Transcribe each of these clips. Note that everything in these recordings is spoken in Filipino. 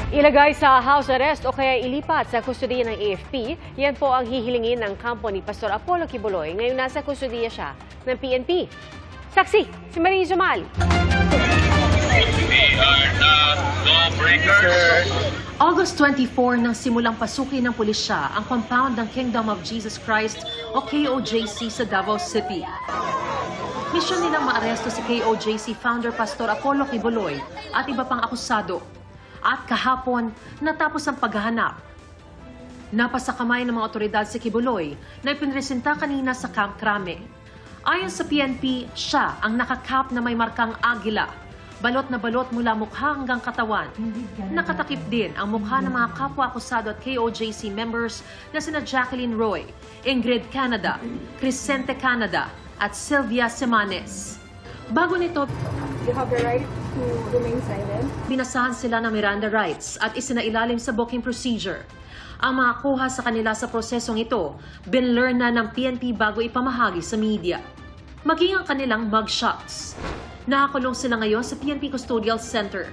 Ilagay sa house arrest o kaya ilipat sa kustudiya ng AFP, yan po ang hihilingin ng kampo ni Pastor Apollo Quiboloy. Ngayon nasa kustudiya siya ng PNP. Saksi, si Marie Zumal. August 24 nang simulang pasukin ng pulisya ang compound ng Kingdom of Jesus Christ o KOJC sa Davao City. Misyon nilang maaresto si KOJC founder Pastor Apollo Quiboloy at iba pang akusado. At kahapon, natapos ang paghahanap. Napasa kamay ng mga otoridad si Quiboloy na ipinresenta kanina sa Camp Crame. Ayon sa PNP, siya ang nakakap na may markang agila. Balot na balot mula mukha hanggang katawan. Nakatakip din ang mukha ng mga kapwa-akusado at KOJC members na sina Jacqueline Roy, Ingrid Canada, Crisente Canada at Sylvia Semanes. Bago nito, you have the right to remain silent. Binasahan sila ng Miranda rights at isinailalim sa booking procedure. Ang mga kuha sa kanila sa prosesong ito, binlearn na ng PNP bago ipamahagi sa media. Maging ang kanilang mugshots. Nakakulong sila ngayon sa PNP Custodial Center.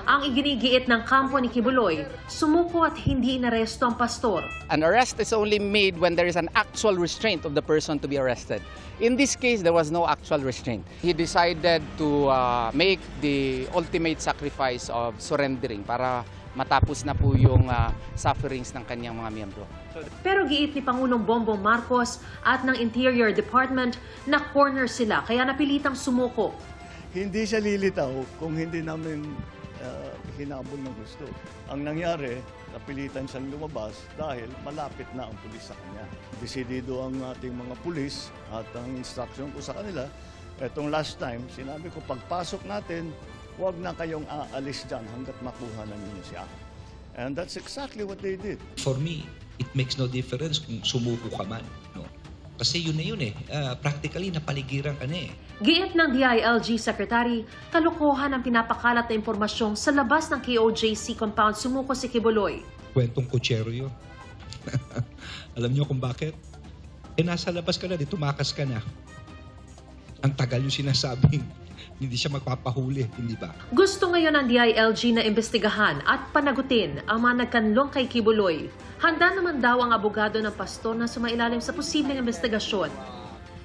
Ang iginigiit ng kampo ni Quiboloy, sumuko at hindi inaresto ang pastor. An arrest is only made when there is an actual restraint of the person to be arrested. In this case, there was no actual restraint. He decided to make the ultimate sacrifice of surrendering para matapos na po yung sufferings ng kanyang mga miyembro. Pero giit ni Pangulong Bongbong Marcos at ng Interior Department na corner sila kaya napilitang sumuko. Hindi siya lilitaw kung hindi namin hinabol ng gusto. Ang nangyari, napilitan siyang lumabas dahil malapit na ang pulis sa kanya. Desidido ang ating mga pulis at ang instruction ko sa kanila, etong last time, sinabi ko, pagpasok natin, huwag na kayong aalis dyan hanggat makuha na ninyo siya. And that's exactly what they did. For me, it makes no difference kung sumuko ka man. No? Kasi yun na yun eh. Practically, napaligiran ka na eh. Giit ng DILG Secretary, kalokohan ang pinapakalat na impormasyong sa labas ng KOJC compound sumuko si Quiboloy. Kwentong kutsero yun. Alam niyo kung bakit? Nasa labas ka na, tumakas ka na. Ang tagal yung sinasabing hindi siya magpapahuli, hindi ba? Gusto ngayon ng DILG na imbestigahan at panagutin ang mga nagkanlong kay Quiboloy. Handa naman daw ang abogado ng pastor na sumailalim sa posibleng investigasyon.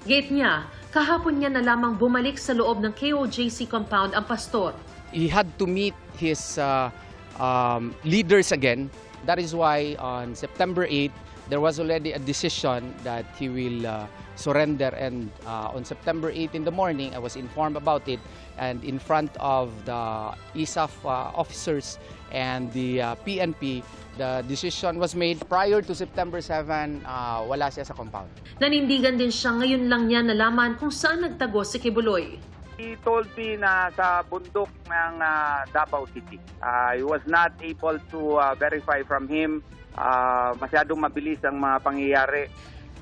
Gate niya, kahapon niya na lamang bumalik sa loob ng KOJC compound ang pastor. He had to meet his leaders again. That is why on September 8, there was already a decision that he will surrender. And on September 8 in the morning, I was informed about it. And in front of the ISAF officers and the PNP, the decision was made prior to September 7, wala siya sa compound. Nanindigan din siya ngayon lang niya nalaman kung saan nagtago si Quiboloy. He told me na sa bundok ng Davao City. I was not able to verify from him. Masyadong mabilis ang mga pangyayari.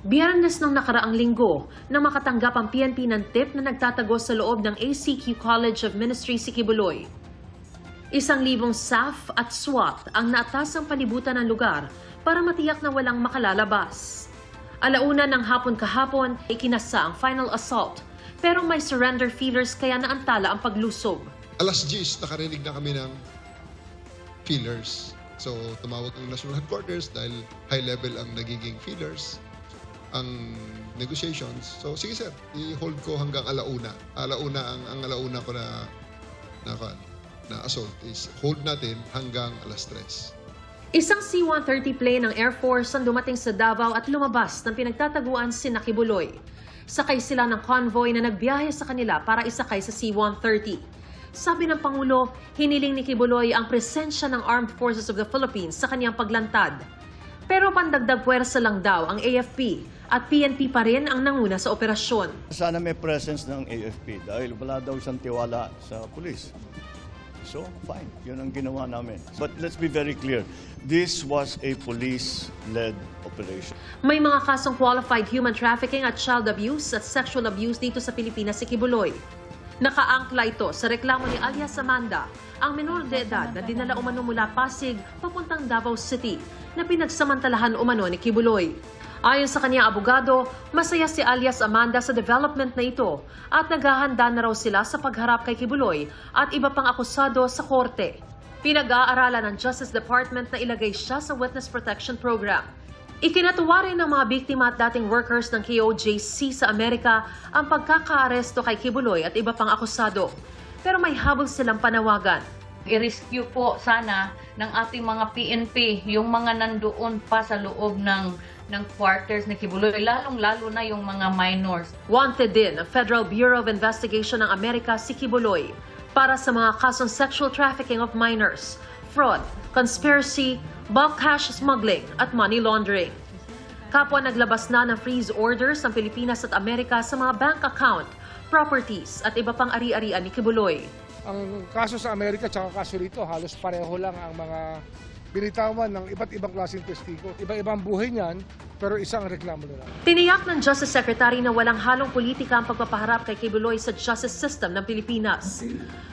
Biyernes ng nakaraang linggo na makatanggap ang PNP ng tip na nagtatago sa loob ng ACQ College of Ministry si Quiboloy. 1,000 SAF at SWAT ang naatasang palibutan ng lugar para matiyak na walang makalalabas. Alauna ng hapon kahapon, ikinasa ang final assault pero may surrender feelers kaya naantala ang paglusob. Alas 10, nakarinig na kami ng feelers. So tumawag ang National Headquarters dahil high level ang nagiging feelers. Ang negotiations. So sige sir, i-hold ko hanggang alauna. Ang alauna ko na assault is hold natin hanggang alas 3. Isang C-130 plane ng Air Force ang dumating sa Davao at lumabas ng pinagtataguan si Quiboloy. Sakay sila ng convoy na nagbiyahe sa kanila para isakay sa C-130. Sabi ng Pangulo, hiniling ni Quiboloy ang presensya ng Armed Forces of the Philippines sa kanyang paglantad. Pero pandagdag puwersa lang daw ang AFP at PNP pa rin ang nanguna sa operasyon. Sana may presence ng AFP dahil wala daw siyang tiwala sa pulis. So, fine. Yun ang ginawa namin. But let's be very clear. This was a police-led operation. May mga kasong qualified human trafficking at child abuse at sexual abuse dito sa Pilipinas si Quiboloy. Nakaangkla ito sa reklamo ni alias Amanda, ang menor de edad na dinala umano mula Pasig papuntang Davao City na pinagsamantalahan umano ni Quiboloy. Ayon sa kanyang abogado, masaya si alias Amanda sa development na ito at naghahanda na raw sila sa pagharap kay Quiboloy at iba pang akusado sa korte. Pinag-aaralan ng Justice Department na ilagay siya sa Witness Protection Program. Ikinatuwa rin ng mga biktima at dating workers ng KOJC sa Amerika ang pagkakaaresto kay Kibuloy at iba pang akusado. Pero may habol silang panawagan. I-rescue po sana ng ating mga PNP, yung mga nandoon pa sa loob ng quarters ni Kibuloy, lalong-lalo na yung mga minors. Wanted din ng Federal Bureau of Investigation ng Amerika si Kibuloy para sa mga kasong sexual trafficking of minors, fraud, conspiracy, bulk cash smuggling at money laundering. Kapwa naglabas na ng freeze orders ng Pilipinas at Amerika sa mga bank account, properties at iba pang ari-arian ni Kibuloy. Ang kaso sa Amerika at kaso rito, halos pareho lang ang mga binitawan ng iba't ibang klaseng testigo. Iba-ibang buhay niyan, pero isang reklamo nila. Tiniyak ng Justice Secretary na walang halong politika ang pagpapaharap kay Kibuloy sa justice system ng Pilipinas.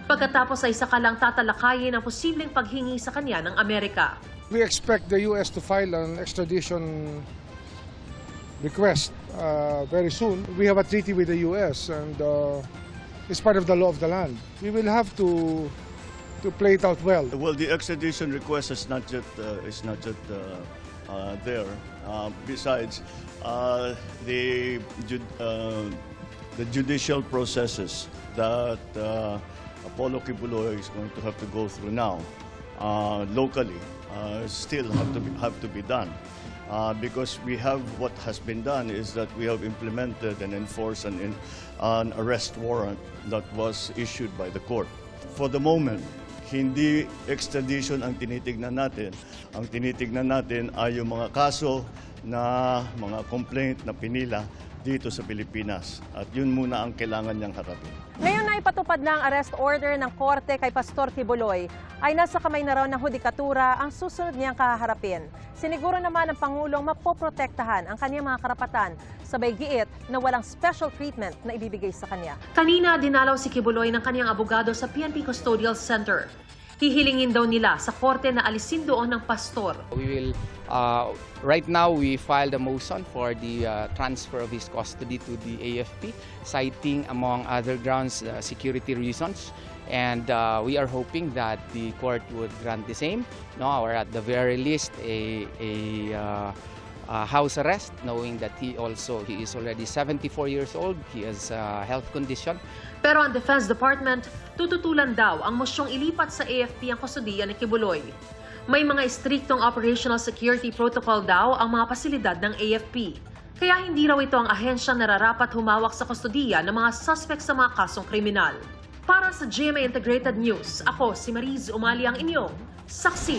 Pagkatapos ay saka lang tatalakayin ang posibleng paghingi sa kanya ng Amerika. We expect the U.S. to file an extradition request very soon. We have a treaty with the U.S. and it's part of the law of the land. We will have to play it out well. Well, the extradition request is not just there. Besides, the judicial processes that Apollo Kibuloy is going to have to go through now, locally, still have to be done. Because we have, what has been done is that we have implemented and enforced an arrest warrant that was issued by the court. For the moment, hindi extradition ang tinitignan natin. Ang tinitignan natin ay yung mga kaso na mga complaint na pinila dito sa Pilipinas. At yun muna ang kailangan niyang harapin. Ngayon na ipatupad na ang arrest order ng korte kay Pastor Kibuloy, ay nasa kamay na raw ng hudikatura ang susunod niyang kaharapin. Siniguro naman ng Pangulong mapoprotektahan ang kanyang mga karapatan, sabay giit na walang special treatment na ibibigay sa kanya. Kanina dinalaw si Kibuloy ng kanyang abogado sa PNP Custodial Center. Hihilingin daw nila sa korte na alisin doon ng pastor. We will, right now we filed a motion for the transfer of his custody to the AFP, citing among other grounds security reasons. And we are hoping that the court would grant the same, no, or at the very least a house arrest, knowing that he is already 74 years old, he has a health condition. Pero ang Defense Department, tututulan daw ang mosyong ilipat sa AFP ang kustodiya ni Kibuloy. May mga istriktong operational security protocol daw ang mga pasilidad ng AFP. Kaya hindi raw ito ang ahensyang nararapat humawak sa kustodiya ng mga suspect sa mga kasong kriminal. Para sa GMA Integrated News, ako si Mariz Umali ang inyong saksi.